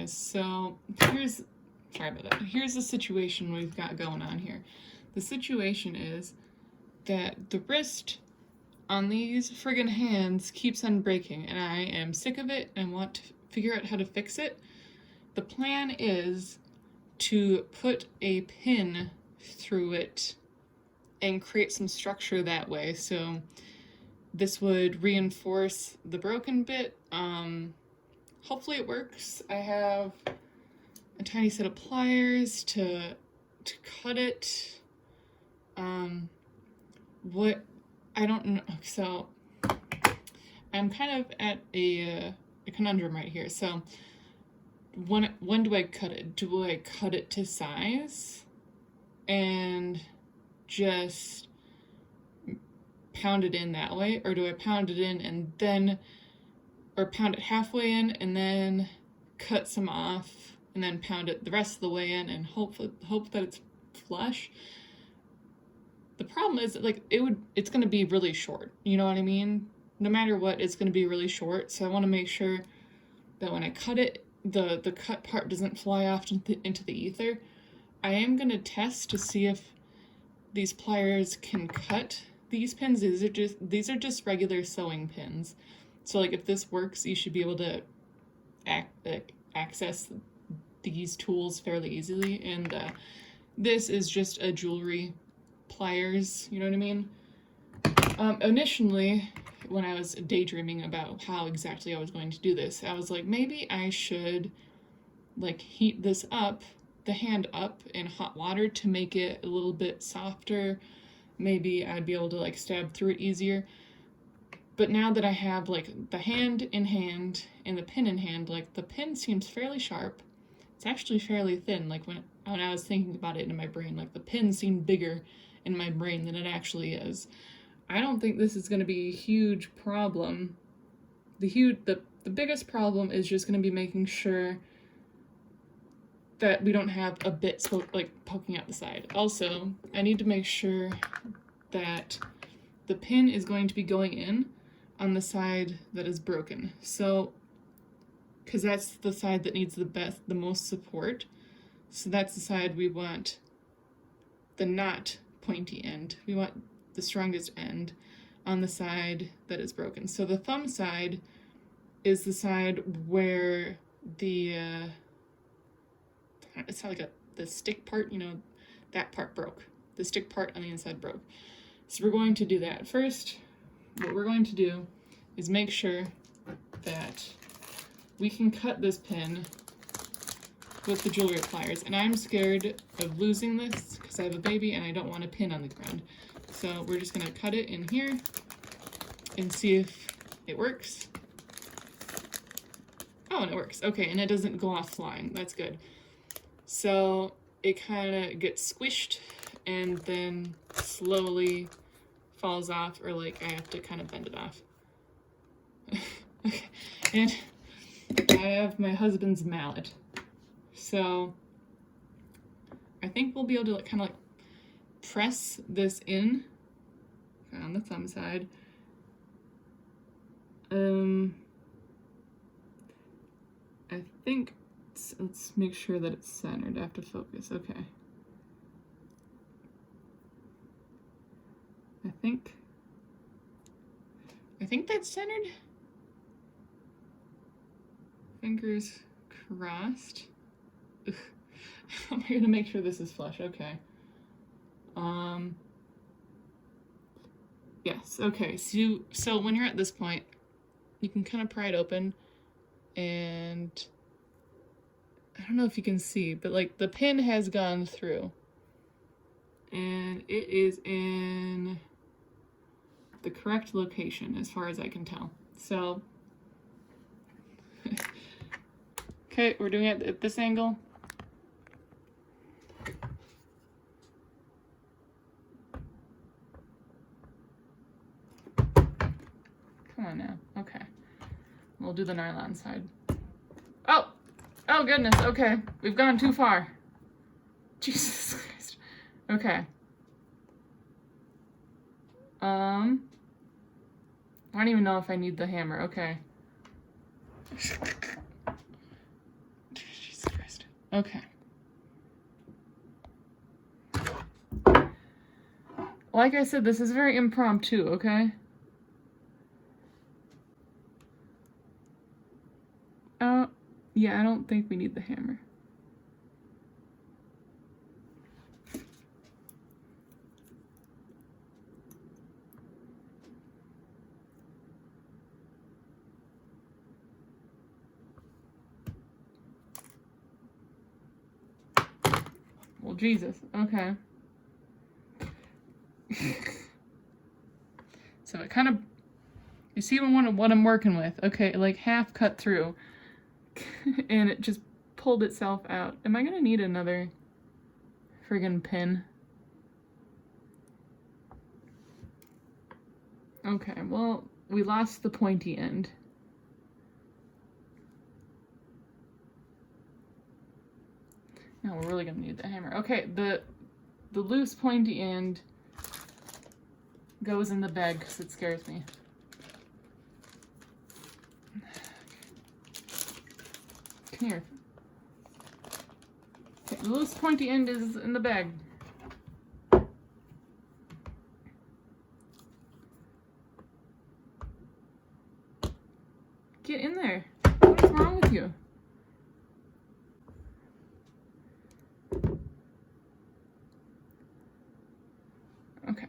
guys. So sorry about that. Here's the situation we've got going on here. The situation is that the wrist on these friggin' hands keeps on breaking, and I am sick of it and want to figure out how to fix it. The plan is to put a pin through it and create some structure that way. So this would reinforce the broken bit. Hopefully it works. I have a tiny set of pliers to cut it. What I don't know. So I'm kind of at a conundrum right here. So when do I cut it? Do I cut it to size and just pound it in that way, or do I pound it in and then, or pound it halfway in and then cut some off and then pound it the rest of the way in and hope that it's flush? The problem is, like, it's going to be really short, you know what I mean? No matter what, it's going to be really short, so I want to make sure that when I cut it, the cut part doesn't fly off into the ether. I am going to test to see if these pliers can cut these pins. These are just regular sewing pins. So, like, if this works, you should be able to access these tools fairly easily. And this is just a jewelry pliers, you know what I mean? Initially, when I was daydreaming about how exactly I was going to do this, I was like, maybe I should, like, heat this up, the hand up in hot water to make it a little bit softer. Maybe I'd be able to, like, stab through it easier. But now that I have, like, the hand in hand and the pin in hand, like, the pin seems fairly sharp. It's actually fairly thin. Like, when I was thinking about it in my brain, like, the pin seemed bigger in my brain than it actually is. I don't think this is going to be a huge problem. The biggest problem is just going to be making sure that we don't have a bit poking out the side. Also, I need to make sure that the pin is going to be going in on the side that is broken. So, because that's the side that needs the most support. So that's the side we want the not pointy end. We want the strongest end on the side that is broken. So the thumb side is the side where the it's not like the stick part, you know, that part broke. The stick part on the inside broke. So we're going to do that. First, what we're going to do is make sure that we can cut this pin with the jewelry pliers. And I'm scared of losing this because I have a baby and I don't want a pin on the ground. So we're just gonna cut it in here and see if it works. Oh, and it works. Okay, and it doesn't go off flying. That's good. So it kind of gets squished and then slowly falls off, or like I have to kind of bend it off. Okay, and I have my husband's mallet. So I think we'll be able to like kind of like press this in on the thumb side. I think let's make sure that it's centered. I have to focus. Okay. I think that's centered. Fingers crossed. Ugh. How am I gonna make sure this is flush? Okay. Yes, okay. So when you're at this point, you can kind of pry it open, and I don't know if you can see, but like the pin has gone through, and it is in the correct location as far as I can tell. So, okay, we're doing it at this angle. Come on now. Okay. We'll do the nylon side. Oh! Oh goodness, okay. We've gone too far. Jesus Christ. Okay. I don't even know if I need the hammer. Okay. Okay. Like I said, this is very impromptu, okay? Yeah, I don't think we need the hammer. Well, Jesus. Okay. So it kind of, you see what I'm working with. Okay, like half cut through. And it just pulled itself out. Am I gonna need another friggin' pin? Okay, well, we lost the pointy end. No, we're really gonna need the hammer. Okay, the loose pointy end goes in the bag because it scares me. Come here. Okay, the loose pointy end is in the bag. Get in there. What is wrong with you? Okay.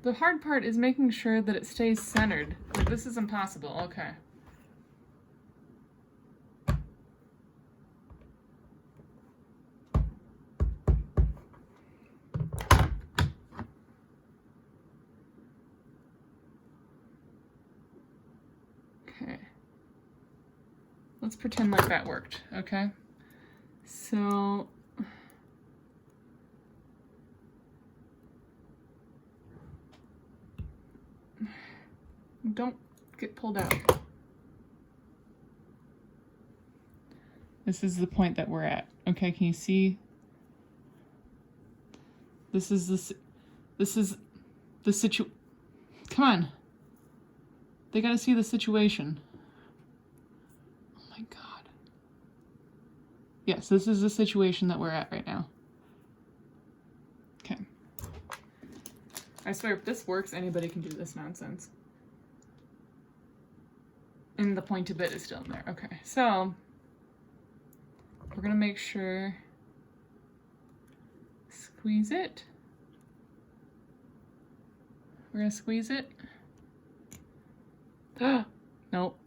The hard part is making sure that it stays centered. This is impossible. Okay. Okay. Let's pretend like that worked, okay? So don't get pulled out. This is the point that we're at. Okay, can you see? This is the come on. They gotta see the situation. Oh my God. Yes, this is the situation that we're at right now. Okay. I swear, if this works, anybody can do this nonsense. And the pointed bit is still in there. Okay, so we're gonna make sure, squeeze it. We're gonna squeeze it. Nope.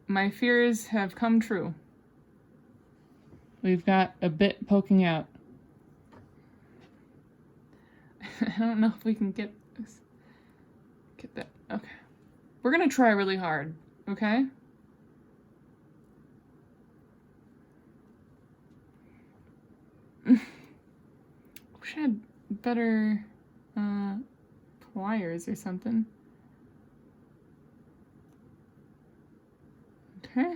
My fears have come true. We've got a bit poking out. I don't know if we can get this. Get that. Okay. We're gonna try really hard, okay? Wish I had better pliers or something. Okay.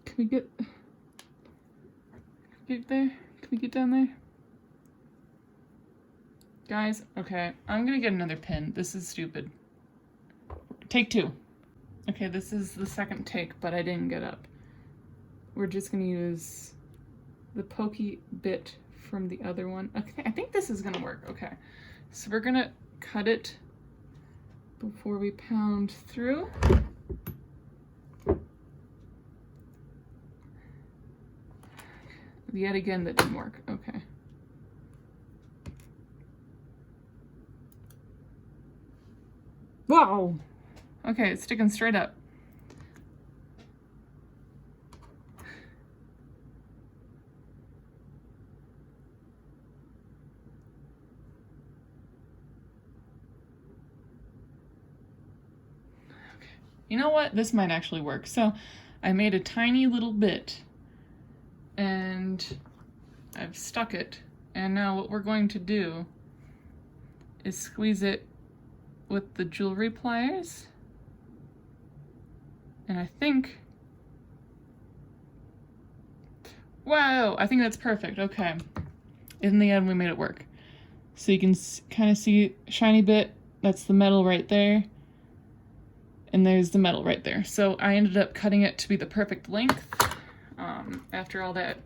Can we get there? Can we get down there? Guys, okay, I'm gonna get another pin. This is stupid. Take two. Okay, this is the second take, but I didn't get up. We're just gonna use the pokey bit from the other one. Okay, I think this is gonna work. Okay, so we're gonna cut it before we pound through. Yet again, that didn't work. Okay. Whoa! Okay, it's sticking straight up. Okay. You know what? This might actually work. So I made a tiny little bit and I've stuck it. And now what we're going to do is squeeze it with the jewelry pliers. And I think, whoa, I think that's perfect. Okay. in the end we made it work. So you can kind of see shiny bit, that's the metal right there. And there's the metal right there. So I ended up cutting it to be the perfect length. After all that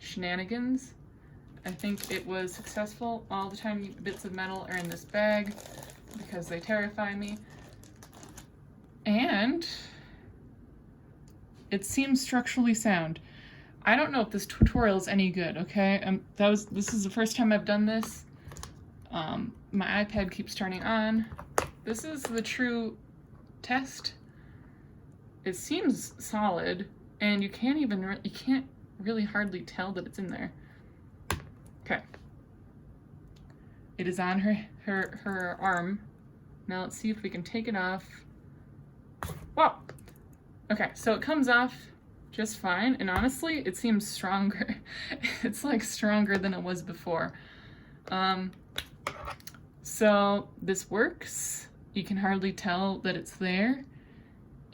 shenanigans, I think it was successful. All the tiny bits of metal are in this bag because they terrify me. And it seems structurally sound. I don't know if this tutorial is any good, okay? This is the first time I've done this. My iPad keeps turning on. This is the true test. It seems solid, and you can't really hardly tell that it's in there. Okay. It is on her arm. Now let's see if we can take it off. Whoa! Okay, so it comes off just fine, and honestly, it seems stronger. It's like stronger than it was before. So this works. You can hardly tell that it's there.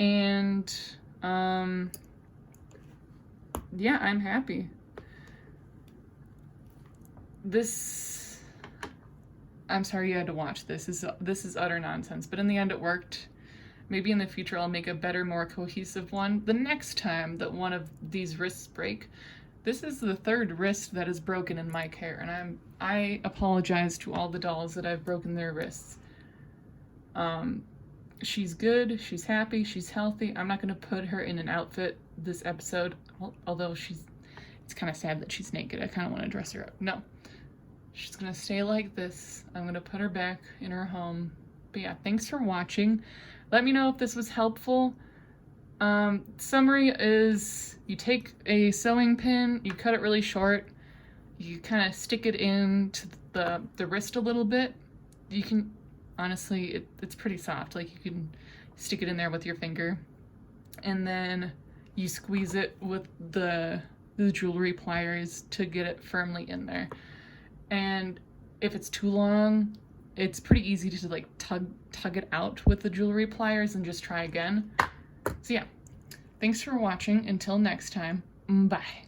And yeah, I'm happy. I'm sorry you had to watch this. This is utter nonsense, but in the end it worked. Maybe in the future I'll make a better, more cohesive one. The next time that one of these wrists break, this is the third wrist that is broken in my care, and I apologize to all the dolls that I've broken their wrists. She's good, she's happy, she's healthy. I'm not gonna put her in an outfit this episode, although it's kind of sad that she's naked. I kind of want to dress her up. No, she's gonna stay like this. I'm gonna put her back in her home. But yeah, thanks for watching. Let me know if this was helpful. Summary is you take a sewing pin, you cut it really short, you kind of stick it into the wrist a little bit. You can, honestly, it's pretty soft, like you can stick it in there with your finger, and then you squeeze it with the jewelry pliers to get it firmly in there. And if it's too long, it's pretty easy to like tug it out with the jewelry pliers and just try again. So yeah, thanks for watching. Until next time, bye.